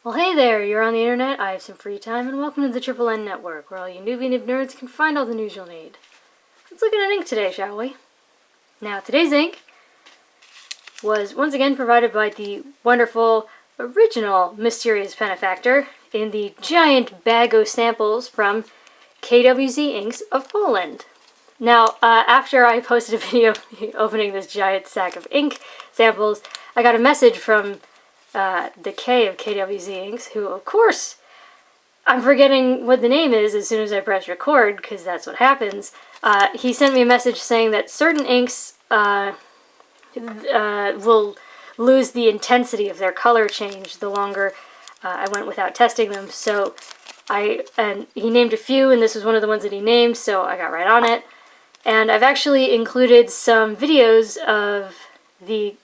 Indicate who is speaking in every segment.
Speaker 1: Well, hey there, you're on the internet, I have some free time, and welcome to the Triple N Network, where all you newbie nib nerds can find all the news you'll need. Let's look at an ink today, shall we? Now, today's ink was once again provided by the wonderful, original Mysterious Benefactor in the giant bag of samples from K.W.Z inks of Poland. Now, after I posted a video opening this giant sack of ink samples, I got a message from the K of K.W.Z inks, who, of course, I'm forgetting what the name is as soon as I press record, because that's what happens. He sent me a message saying that certain inks will lose the intensity of their color change the longer I went without testing them. So and he named a few, and this was one of the ones that he named, so I got right on it. And I've actually included some videos of the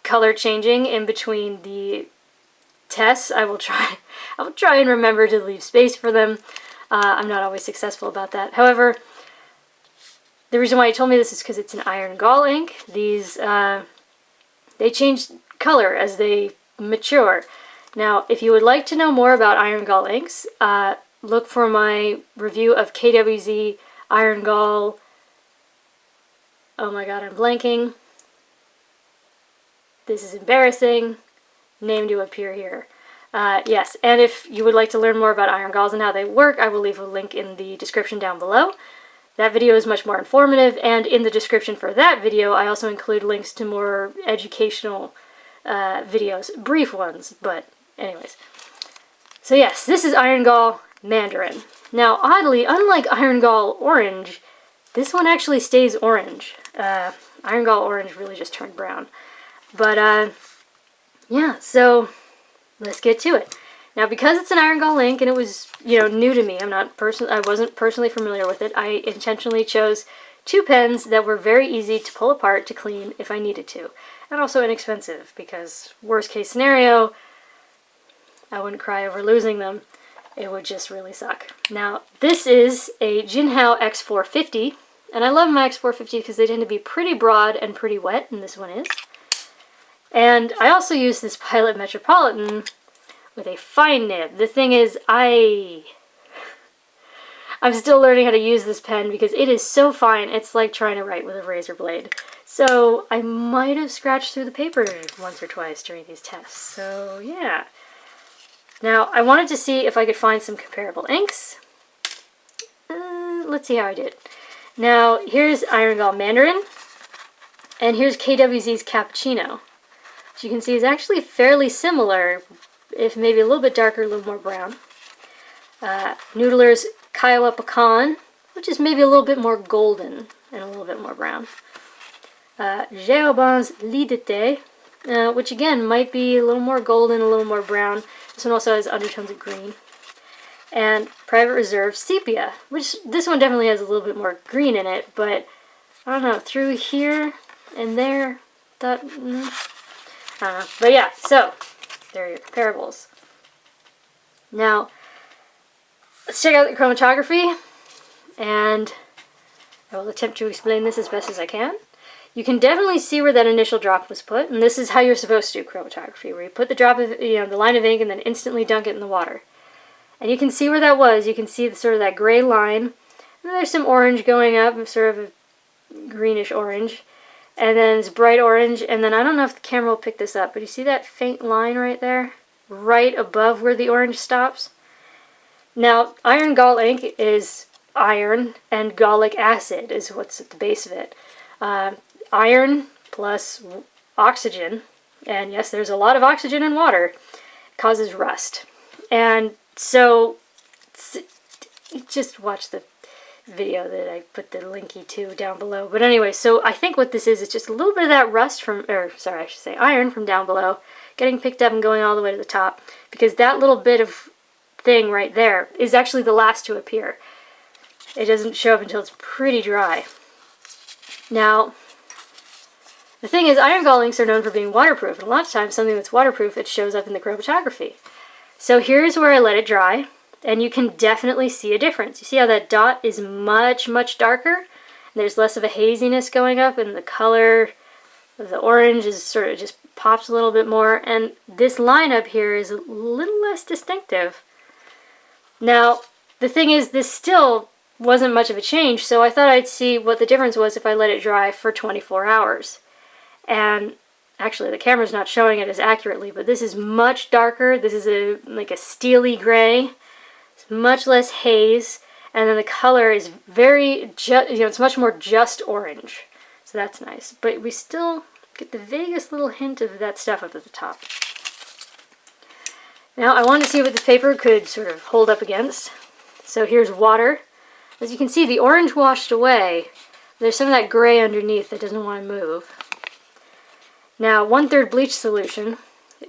Speaker 1: color changing in between the tests. I will try and remember to leave space for them. I'm not always successful about that. However, the reason why he told me this is because it's an Iron-Gall ink. These they change color as they mature. Now, if you would like to know more about Iron-Gall inks, look for my review of K.W.Z Iron-Gall. Oh my god, I'm blanking. This is embarrassing. Name to appear here. Yes, and if you would like to learn more about Iron-Galls and how they work, I will leave a link in the description down below. That video is much more informative, and in the description for that video, I also include links to more educational videos. Brief ones, but anyways. So yes, this is Iron-Gall Mandarin. Now, oddly, unlike Iron-Gall Orange, this one actually stays orange. Iron-Gall Orange really just turned brown. But, yeah, so let's get to it. Now, because it's an Iron-Gall ink and it was, new to me, I wasn't personally familiar with it, I intentionally chose two pens that were very easy to pull apart to clean if I needed to. And also inexpensive, because worst case scenario, I wouldn't cry over losing them. It would just really suck. Now, this is a JinHao X450, and I love my X450 because they tend to be pretty broad and pretty wet, and this one is. And I also use this Pilot Metropolitan with a fine nib. The thing is, I'm still learning how to use this pen because it is so fine, it's like trying to write with a razor blade. So I might have scratched through the paper once or twice during these tests. So yeah. Now, I wanted to see if I could find some comparable inks. Let's see how I did. Now, here's Iron-Gall Mandarin, and here's K.W.Z's Cappuccino. Which you can see is actually fairly similar, if maybe a little bit darker, a little more brown. Noodler's Kiowa Pecan, which is maybe a little bit more golden and a little bit more brown. JinHao X450, which again might be a little more golden, a little more brown. This one also has undertones of green. And Private Reserve Sepia, which this one definitely has a little bit more green in it, but I don't know, through here and there, that... I don't know. But yeah, so there are your comparables. Now, let's check out the chromatography, and I will attempt to explain this as best as I can. You can definitely see where that initial drop was put, and this is how you're supposed to do chromatography, where you put the drop of, the line of ink and then instantly dunk it in the water. And you can see where that was. You can see the, sort of that gray line, and then there's some orange going up, sort of a greenish orange. And then it's bright orange, and then I don't know if the camera will pick this up, but you see that faint line right there? Right above where the orange stops? Now, Iron-Gall ink is iron, and gallic acid is what's at the base of it. Iron plus oxygen, and yes, there's a lot of oxygen in water, causes rust. And so, just watch the video that I put the linky to down below. But anyway, so I think what this is just a little bit of that rust from, or sorry, I should say iron from down below, getting picked up and going all the way to the top, because that little bit of thing right there is actually the last to appear. It doesn't show up until it's pretty dry. Now, the thing is, Iron-Gall inks are known for being waterproof, and a lot of times something that's waterproof, it shows up in the chromatography. So here's where I let it dry. And you can definitely see a difference. You see how that dot is much, much darker? There's less of a haziness going up, and the color of the orange is sort of just pops a little bit more, and this line up here is a little less distinctive. Now, the thing is, this still wasn't much of a change, so I thought I'd see what the difference was if I let it dry for 24 hours. And actually, the camera's not showing it as accurately, but this is much darker. This is like a steely gray. It's much less haze, and then the color is very, it's much more just orange. So that's nice. But we still get the vaguest little hint of that stuff up at the top. Now, I wanted to see what this paper could sort of hold up against. So here's water. As you can see, the orange washed away. There's some of that gray underneath that doesn't want to move. Now, 1/3 bleach solution.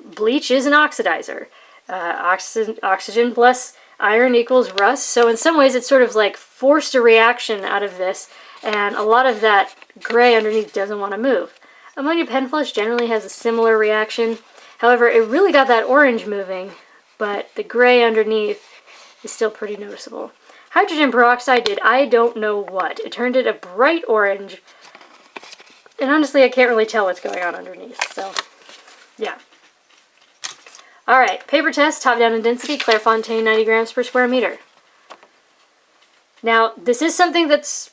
Speaker 1: Bleach is an oxidizer. Oxygen plus iron equals rust. So in some ways, it's sort of like forced a reaction out of this, and a lot of that gray underneath doesn't want to move. Ammonia pen flush generally has a similar reaction. However, it really got that orange moving, but the gray underneath is still pretty noticeable. Hydrogen peroxide did I don't know what. It turned it a bright orange, and honestly, I can't really tell what's going on underneath, so yeah. Alright, paper test, top down in density, Clairefontaine 90 grams per square meter. Now, this is something that's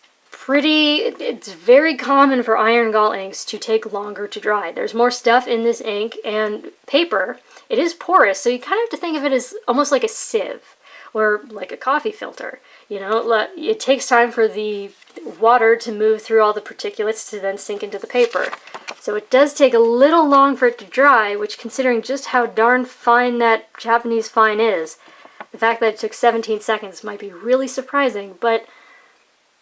Speaker 1: it's very common for Iron-Gall inks to take longer to dry. There's more stuff in this ink and paper. It is porous, so you kind of have to think of it as almost like a sieve or like a coffee filter. You know, it takes time for the water to move through all the particulates to then sink into the paper. So it does take a little long for it to dry, which, considering just how darn fine that Japanese fine is, the fact that it took 17 seconds might be really surprising, but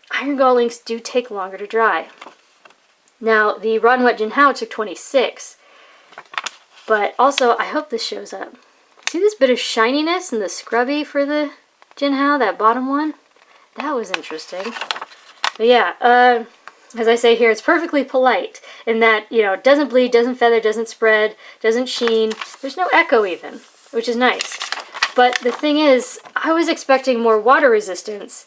Speaker 1: Iron-Gall inks do take longer to dry. Now, the Raw and Wet JinHao took 26, but also, I hope this shows up. See this bit of shininess in the scrubby for the JinHao, that bottom one? That was interesting. But yeah, as I say here, it's perfectly polite in that, you know, it doesn't bleed, doesn't feather, doesn't spread, doesn't sheen. There's no echo even, which is nice. But the thing is, I was expecting more water resistance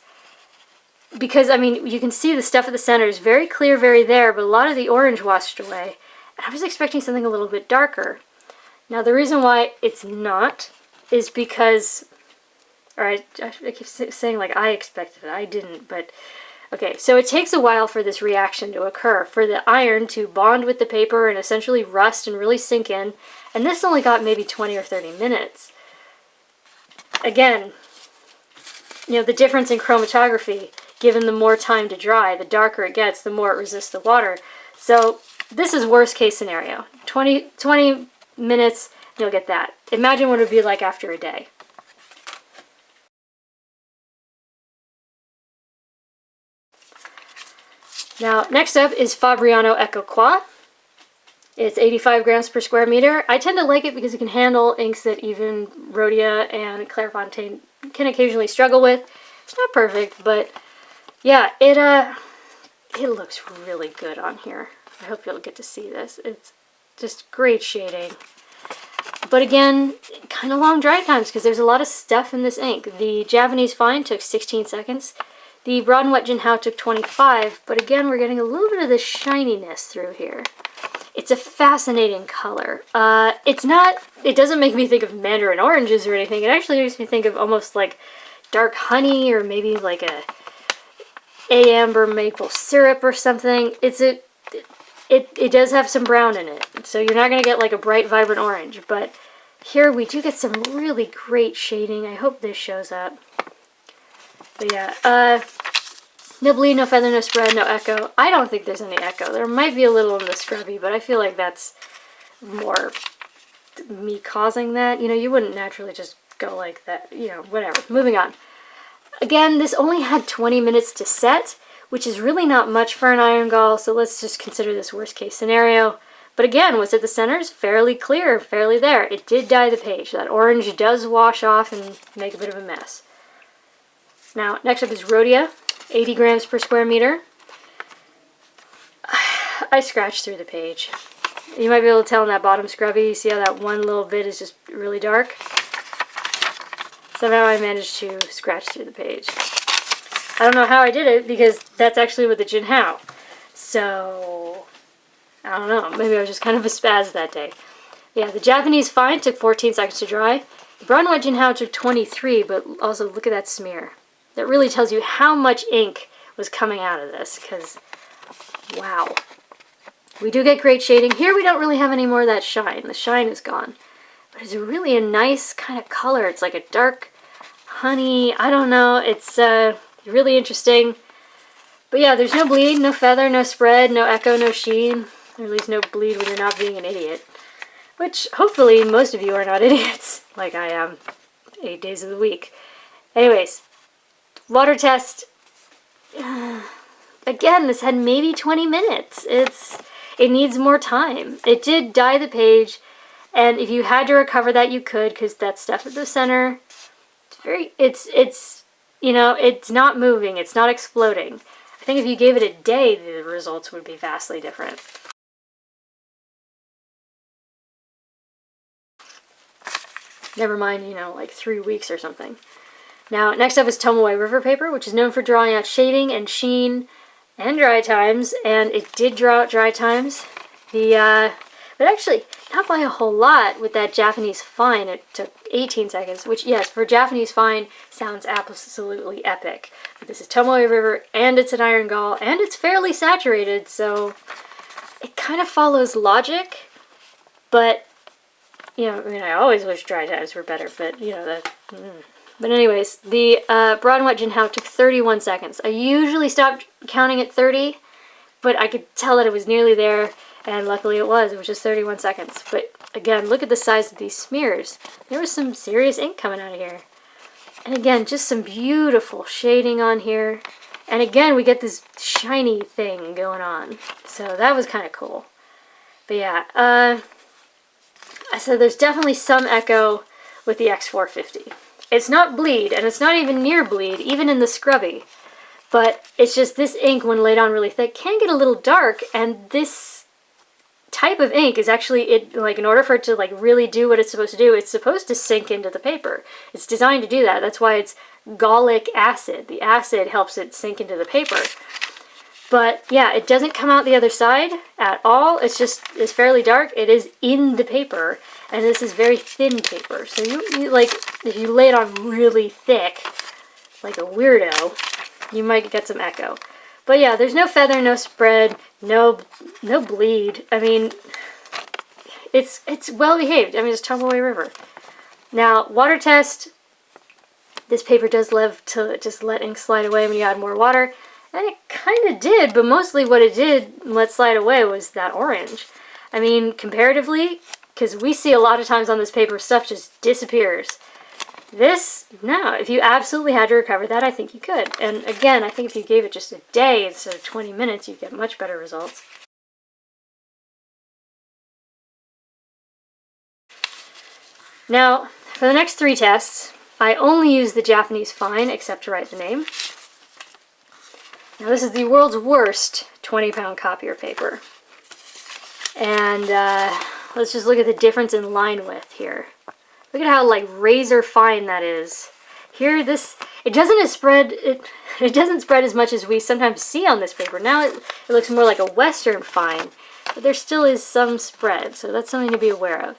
Speaker 1: because, I mean, you can see the stuff at the center is very clear, very there, but a lot of the orange washed away. And I was expecting something a little bit darker. Now, the reason why it's not is because, or I keep saying like I expected it, I didn't, but okay, so it takes a while for this reaction to occur, for the iron to bond with the paper and essentially rust and really sink in, and this only got maybe 20 or 30 minutes. Again, you know, the difference in chromatography, given the more time to dry, the darker it gets, the more it resists the water. So this is worst case scenario. 20 minutes, you'll get that. Imagine what it would be like after a day. Now, next up is Fabriano Eco Qua. It's 85 grams per square meter. I tend to like it because it can handle inks that even Rhodia and Clairefontaine can occasionally struggle with. It's not perfect, but yeah, it looks really good on here. I hope you'll get to see this. It's just great shading. But again, kind of long dry times because there's a lot of stuff in this ink. The Japanese fine took 16 seconds. The Raw and Wet JinHao took 25, but again, we're getting a little bit of this shininess through here. It's a fascinating color. It doesn't make me think of mandarin oranges or anything. It actually makes me think of almost like dark honey or maybe like a amber maple syrup or something. It does have some brown in it, so you're not going to get like a bright, vibrant orange, but here we do get some really great shading. I hope this shows up. But yeah, no bleed, no feather, no spread, no echo. I don't think there's any echo. There might be a little in the scrubby, but I feel like that's more me causing that. You know, you wouldn't naturally just go like that. You know, whatever. Moving on. Again, this only had 20 minutes to set, which is really not much for an Iron-Gall, so let's just consider this worst case scenario. But again, what's at the center is fairly clear, fairly there. It did dye the page. That orange does wash off and make a bit of a mess. Now, next up is Rhodia, 80 grams per square meter. I scratched through the page. You might be able to tell in that bottom scrubby, you see how that one little bit is just really dark? Somehow I managed to scratch through the page. I don't know how I did it, because that's actually with the JinHao. So, I don't know, maybe I was just kind of a spaz that day. Yeah, the Japanese fine took 14 seconds to dry. The brown and white JinHao took 23, but also look at that smear. That really tells you how much ink was coming out of this, because, wow. We do get great shading. Here we don't really have any more of that shine. The shine is gone. But it's really a nice kind of color. It's like a dark honey. I don't know. It's really interesting. But yeah, there's no bleed, no feather, no spread, no echo, no sheen. Or at least no bleed when you're not being an idiot. Which, hopefully, most of you are not idiots, like I am, 8 days of the week. Anyways, water test. Again, this had maybe 20 minutes. It needs more time. It did dye the page, and if you had to recover that, you could, because that stuff at the center, it's you know, it's not moving, it's not exploding. I think if you gave it a day, the results would be vastly different. Never mind, you know, like 3 weeks or something. Now, next up is Tomoe River paper, which is known for drawing out shading and sheen and dry times, and it did draw out dry times. But actually, not by a whole lot with that Japanese fine. It took 18 seconds, which, yes, for Japanese fine, sounds absolutely epic. But this is Tomoe River, and it's an Iron-Gall, and it's fairly saturated, so it kind of follows logic, but you know, I mean, I always wish dry times were better, but, you know, that... But anyways, the broad and white JinHao took 31 seconds. I usually stopped counting at 30, but I could tell that it was nearly there, and luckily it was. It was just 31 seconds. But, again, look at the size of these smears. There was some serious ink coming out of here. And again, just some beautiful shading on here. And again, we get this shiny thing going on. So that was kind of cool. But yeah, so there's definitely some echo with the X450. It's not bleed, and it's not even near bleed, even in the scrubby. But it's just this ink, when laid on really thick, can get a little dark, and this type of ink is actually, like, in order for it to, like, really do what it's supposed to do, it's supposed to sink into the paper. It's designed to do that. That's why it's gallic acid. The acid helps it sink into the paper. But yeah, it doesn't come out the other side at all. It's fairly dark. It is in the paper, and this is very thin paper. So you like, if you lay it on really thick, like a weirdo, you might get some echo. But yeah, there's no feather, no spread, no bleed. I mean, it's well behaved. I mean, it's Tomoe River. Now, water test. This paper does love to just let ink slide away when you add more water. And it kind of did, but mostly what it did let slide away was that orange. I mean, comparatively, because we see a lot of times on this paper, stuff just disappears. This, no, if you absolutely had to recover that, I think you could. And again, I think if you gave it just a day instead of 20 minutes, you'd get much better results. Now, for the next 3 tests, I only use the Japanese fine, except to write the name. Now this is the world's worst 20-pound copier paper. And let's just look at the difference in line width here. Look at how, like, razor fine that is. Here, it doesn't spread as much as we sometimes see on this paper. Now it looks more like a Western fine, but there still is some spread, so that's something to be aware of.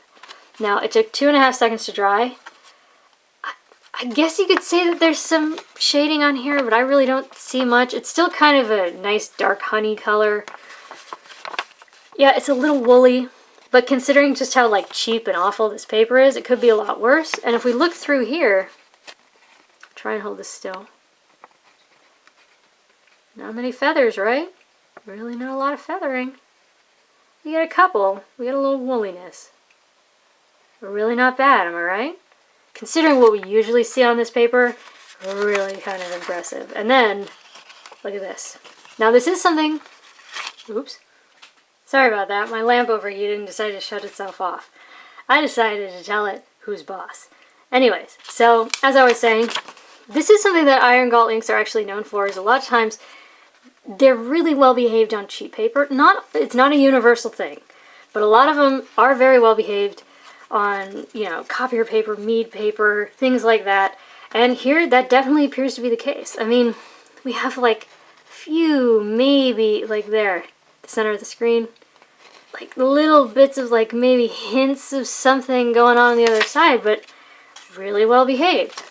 Speaker 1: Now, it took 2.5 seconds to dry. I guess you could say that there's some shading on here, but I really don't see much. It's still kind of a nice dark honey color. Yeah, it's a little woolly, but considering just how, like, cheap and awful this paper is, it could be a lot worse. And if we look through here, try and hold this still. Not many feathers, right? Really not a lot of feathering. We get a couple. We get a little woolliness. But really not bad, am I right? Considering what we usually see on this paper, really kind of impressive. And then, look at this. Now this is something, oops, sorry about that, my lamp overheated and decided to shut itself off. I decided to tell it who's boss. Anyways, so, as I was saying, this is something that Iron-Gall inks are actually known for, is a lot of times they're really well behaved on cheap paper. It's not a universal thing, but a lot of them are very well behaved on, you know, copier paper, Mead paper, things like that. And here, that definitely appears to be the case. I mean, we have, like, few, maybe, like there, the center of the screen, like little bits of like maybe hints of something going on the other side, but really well behaved.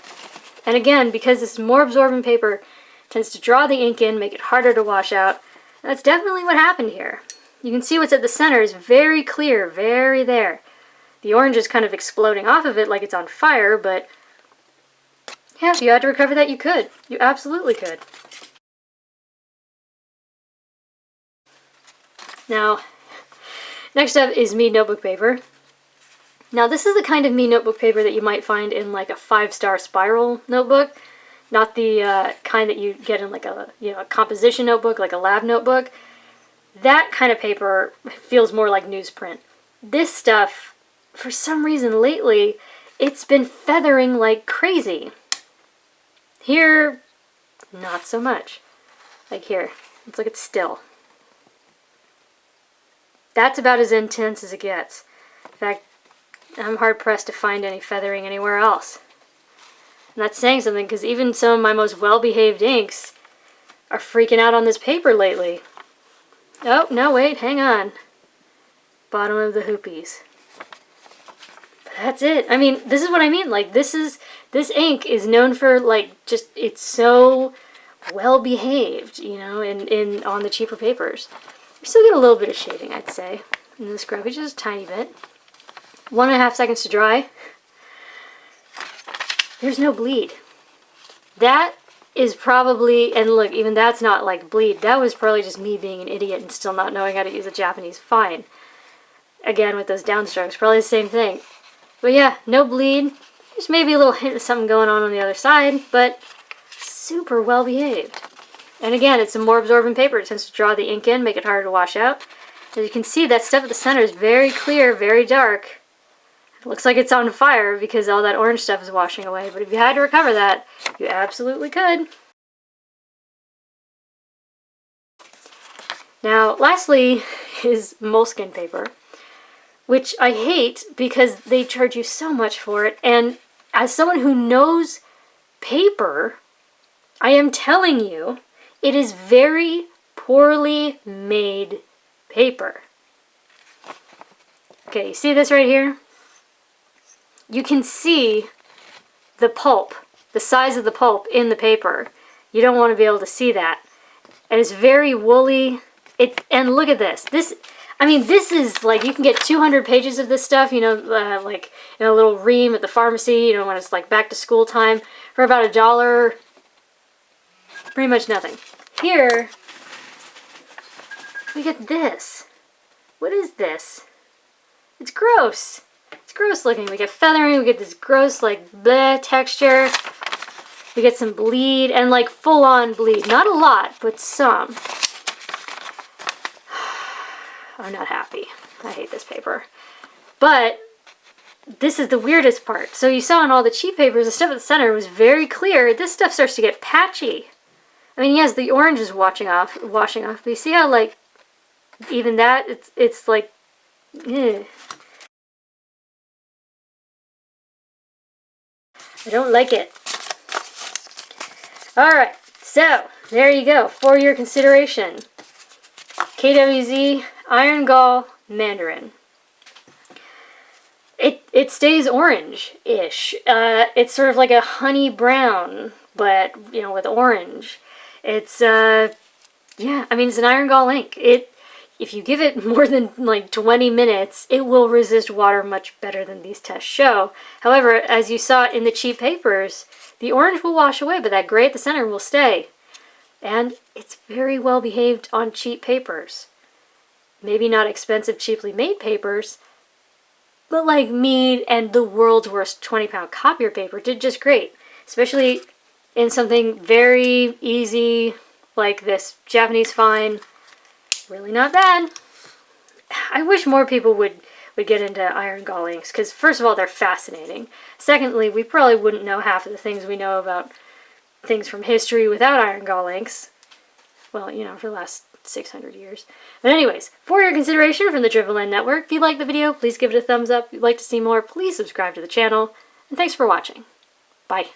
Speaker 1: And again, because this is more absorbent paper, it tends to draw the ink in, make it harder to wash out. That's definitely what happened here. You can see what's at the center is very clear, very there. The orange is kind of exploding off of it like it's on fire, but yeah, if you had to recover that, you could. You absolutely could. Now, next up is Mead Notebook Paper. Now, this is the kind of Mead Notebook Paper that you might find in like a 5-star spiral notebook, not the kind that you get in like a a composition notebook, like a lab notebook. That kind of paper feels more like newsprint. This stuff, for some reason lately, it's been feathering like crazy. Here, not so much. Like here, let's look at still. That's about as intense as it gets. In fact, I'm hard-pressed to find any feathering anywhere else. And that's saying something, because even some of my most well-behaved inks are freaking out on this paper lately. Oh, no, wait, hang on. Bottom of the hoopies. But that's it. I mean, this is what I mean. Like, this ink is known for, like, just, it's so well-behaved, on the cheaper papers. You still get a little bit of shading, I'd say, in the scrubbage, just a tiny bit. 1.5 seconds to dry. There's no bleed. That is probably, and look, even that's not like bleed. That was probably just me being an idiot and still not knowing how to use a Japanese fine. Again, with those downstrokes, probably the same thing. But yeah, no bleed. There's maybe a little hint of something going on the other side, but super well behaved. And again, it's a more absorbent paper. It tends to draw the ink in, make it harder to wash out. As you can see, that stuff at the center is very clear, very dark. It looks like it's on fire because all that orange stuff is washing away. But if you had to recover that, you absolutely could. Now, lastly is Moleskin Paper, which I hate because they charge you so much for it. And as someone who knows paper, I am telling you, it is very poorly made paper. Okay, you see this right here? You can see the pulp, the size of the pulp in the paper. You don't want to be able to see that. And it's very woolly. And look at this. This is like, you can get 200 pages of this stuff, like in a little ream at the pharmacy, when it's like back to school time, for about $1. Pretty much nothing. Here, we get this. What is this? It's gross. It's gross looking. We get feathering, we get this gross, like, bleh texture. We get some bleed, and like full-on bleed. Not a lot, but some. I'm not happy. I hate this paper. But this is the weirdest part. So you saw in all the cheap papers, the stuff at the center was very clear. This stuff starts to get patchy. I mean, yes, the orange is washing off, but you see how, like, even that, it's like, I don't like it. Alright, so, there you go, for your consideration. K.W.Z, Iron-Gall, Mandarin. It stays orange-ish. It's sort of like a honey brown, but, with orange. It's, yeah, I mean, it's an Iron-Gall ink. If you give it more than, like, 20 minutes, it will resist water much better than these tests show. However, as you saw in the cheap papers, the orange will wash away, but that gray at the center will stay. And it's very well behaved on cheap papers. Maybe not expensive, cheaply made papers, but like Mead and the world's worst 20-pound copier paper did just great. Especially in something very easy like this Japanese fine. Really not bad. I wish more people would get into Iron-Gall inks, because first of all, they're fascinating. Secondly, we probably wouldn't know half of the things we know about things from history without Iron-Gall inks. Well, for the last 600 years. But anyways, for your consideration from the Triple N Network, if you liked the video, please give it a thumbs up. If you'd like to see more, please subscribe to the channel. And thanks for watching. Bye.